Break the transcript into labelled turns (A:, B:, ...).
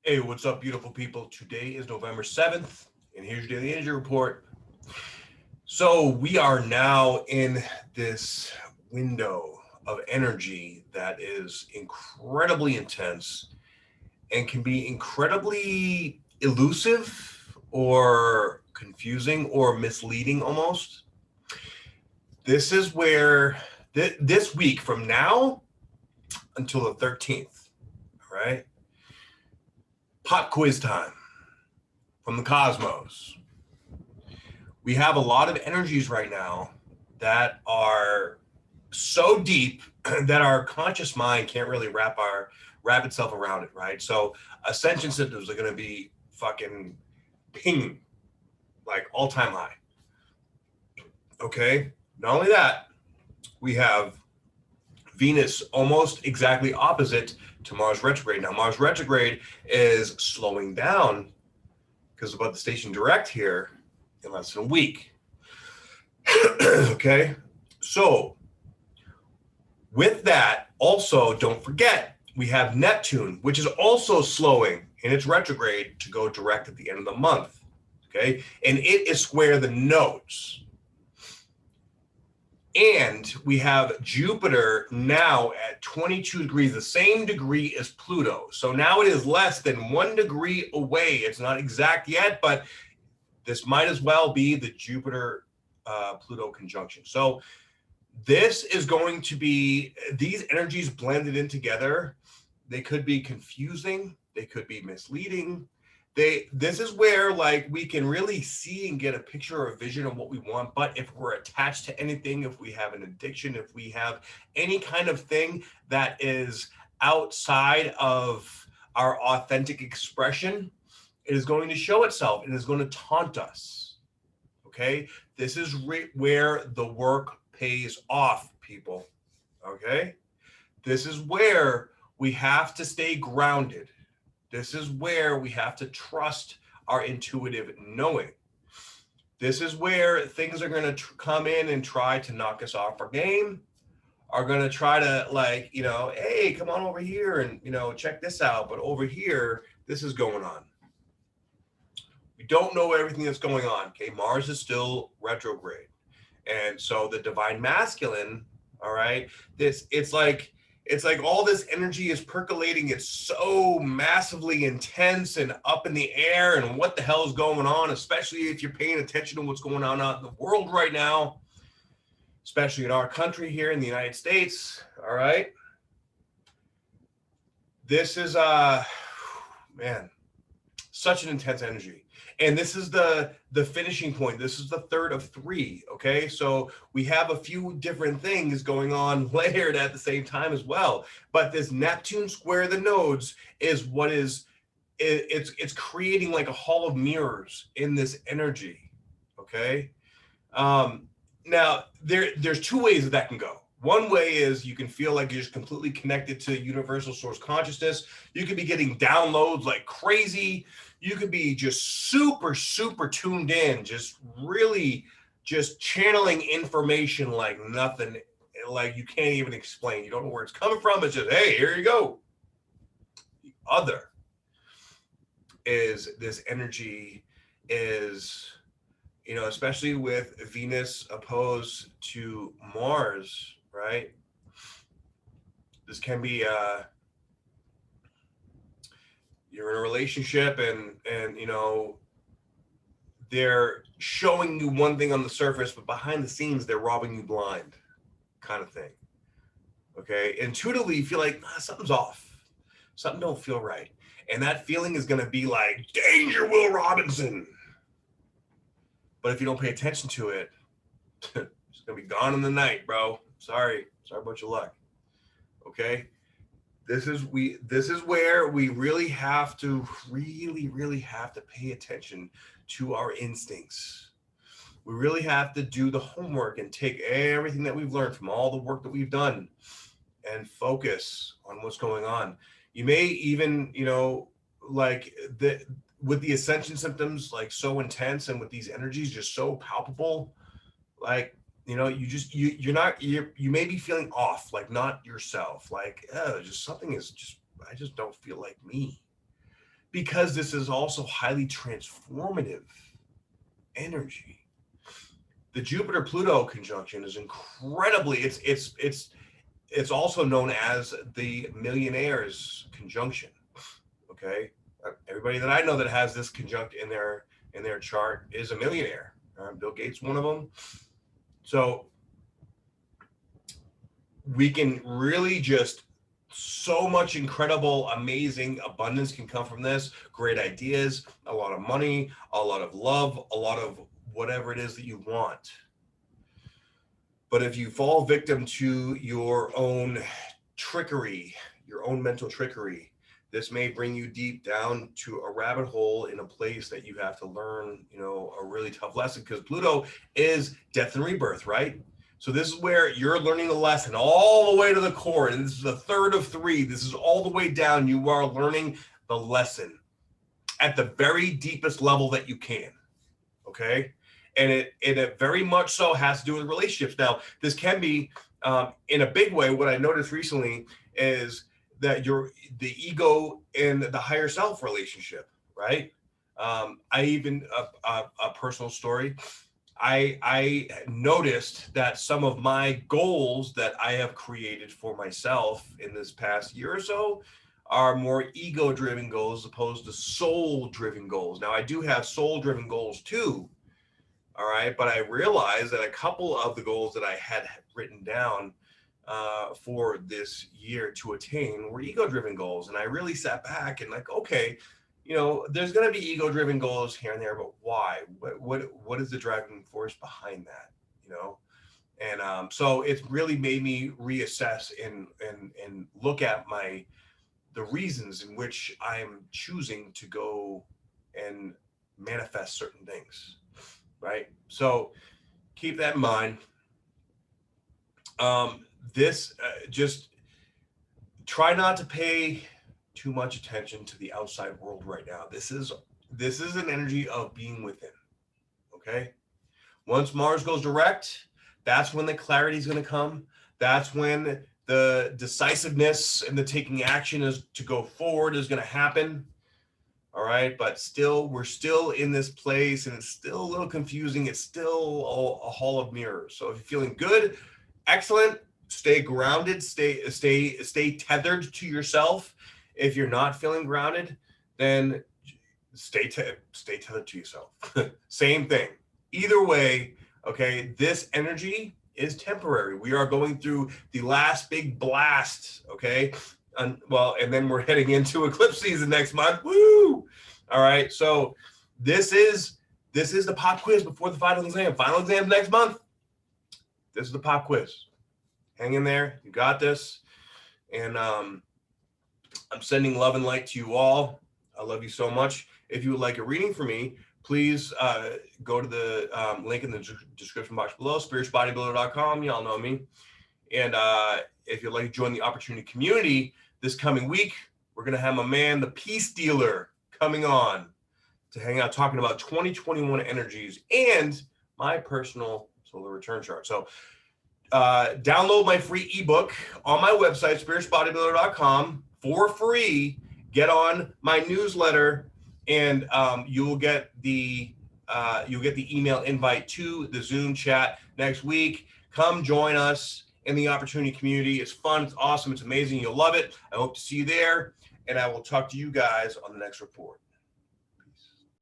A: Hey, what's up, beautiful people? Today is November 7th, and here's your daily energy report. So, we are now in this window of energy that is incredibly intense and can be incredibly elusive or confusing or misleading almost. This is where this week from now until the 13th, all right? Pop quiz time from the cosmos. We have a lot of energies right now that are so deep that our conscious mind can't really wrap itself around it, right? So ascension symptoms are going to be fucking pinging, like all-time high. Okay, not only that, we have Venus almost exactly opposite to Mars retrograde. Now Mars retrograde is slowing down because about the station direct here in less than a week. Okay, so with that, also don't forget we have Neptune, which is also slowing in its retrograde to go direct at the end of the month. Okay, and it is square the nodes. And we have Jupiter now at 22 degrees, the same degree as Pluto. So now it is less than 1 degree away. It's not exact yet, but this might as well be the Jupiter Pluto conjunction. So this is going to be, these energies blended in together. They could be confusing. They could be misleading. This is where like we can really see and get a picture or a vision of what we want. But if we're attached to anything, if we have an addiction, if we have any kind of thing that is outside of our authentic expression, it is going to show itself. It is going to taunt us. Okay, this is where the work pays off, people. Okay, this is where we have to stay grounded. This is where we have to trust our intuitive knowing. This is where things are going to come in and try to knock us off our game, are going to try to like, hey, come on over here and, check this out. But over here, this is going on. We don't know everything that's going on. Okay, Mars is still retrograde. And so the divine masculine, all right, it's like all this energy is percolating. It's so massively intense and up in the air. And what the hell is going on, especially if you're paying attention to what's going on out in the world right now, especially in our country here in the United States. All right. This is, man, such an intense energy. And this is the finishing point. This is the third of 3. Okay, so we have a few different things going on layered at the same time as well. But this Neptune square the nodes is what is it's creating like a hall of mirrors in this energy. Okay, now there's 2 ways that can go. One way is you can feel like you're just completely connected to universal source consciousness. You could be getting downloads like crazy. You could be just super, super tuned in, just really just channeling information like nothing, like you can't even explain. You don't know where it's coming from. It's just, hey, here you go. The other is this energy is, especially with Venus opposed to Mars, right? This can be you're in a relationship and they're showing you one thing on the surface, but behind the scenes they're robbing you blind, kind of thing. Okay, intuitively you feel like something's off, something don't feel right, and that feeling is going to be like danger, Will Robinson. But if you don't pay attention to it, it's going to be gone in the night, bro. Sorry about your luck. Okay, this is where we really have to pay attention to our instincts. We really have to do the homework and take everything that we've learned from all the work that we've done and focus on what's going on. You may even, like with the ascension symptoms like so intense and with these energies just so palpable, like you may be feeling off, like not yourself, like just something is just, I just don't feel like me. because this is also highly transformative energy. The Jupiter-Pluto conjunction is incredibly, it's also known as the millionaire's conjunction. Okay, everybody that I know that has this conjunct in their chart is a millionaire. Bill Gates, one of them. So we can really just, so much incredible, amazing abundance can come from this. Great ideas, a lot of money, a lot of love, a lot of whatever it is that you want. But if you fall victim to your own trickery, your own mental trickery, this may bring you deep down to a rabbit hole in a place that you have to learn, a really tough lesson, because Pluto is death and rebirth, right? So this is where you're learning the lesson all the way to the core. And this is the third of three. This is all the way down. You are learning the lesson at the very deepest level that you can. Okay. And it very much so has to do with relationships. Now, this can be in a big way. What I noticed recently is that the ego and the higher self relationship, right? I even, a personal story, I noticed that some of my goals that I have created for myself in this past year or so are more ego-driven goals as opposed to soul-driven goals. Now, I do have soul-driven goals too, all right? But I realized that a couple of the goals that I had written down for this year to attain were ego-driven goals. And I really sat back and like, okay, there's going to be ego-driven goals here and there, but why? What is the driving force behind that? And so it's really made me reassess and look at the reasons in which I'm choosing to go and manifest certain things, right? So keep that in mind. Just try not to pay too much attention to the outside world right now. This is an energy of being within. Okay. Once Mars goes direct, that's when the clarity is going to come. That's when the decisiveness and the taking action is to go forward is going to happen. All right. But still, we're still in this place and it's still a little confusing. It's still a hall of mirrors. So if you're feeling good, excellent. Stay grounded, stay tethered to yourself. If you're not feeling grounded, then stay tethered to yourself. Same thing. Either way, okay, this energy is temporary. We are going through the last big blast, okay? And then we're heading into eclipse season next month. Woo! All right, so this is the pop quiz before the final exam. Final exam next month. This is the pop quiz. Hang in there. You got this. And I'm sending love and light to you all. I love you so much. If you would like a reading from me, please go to the link in the description box below, spiritualbodybuilder.com. Y'all know me. And if you'd like to join the opportunity community this coming week, we're going to have my man, the Peace Dealer, coming on to hang out talking about 2021 energies and my personal solar return chart. So download my free ebook on my website, spiritualbodybuilder.com, for free. Get on my newsletter, and you will get the email invite to the Zoom chat next week. Come join us in the opportunity community. It's fun. It's awesome. It's amazing. You'll love it. I hope to see you there, and I will talk to you guys on the next report.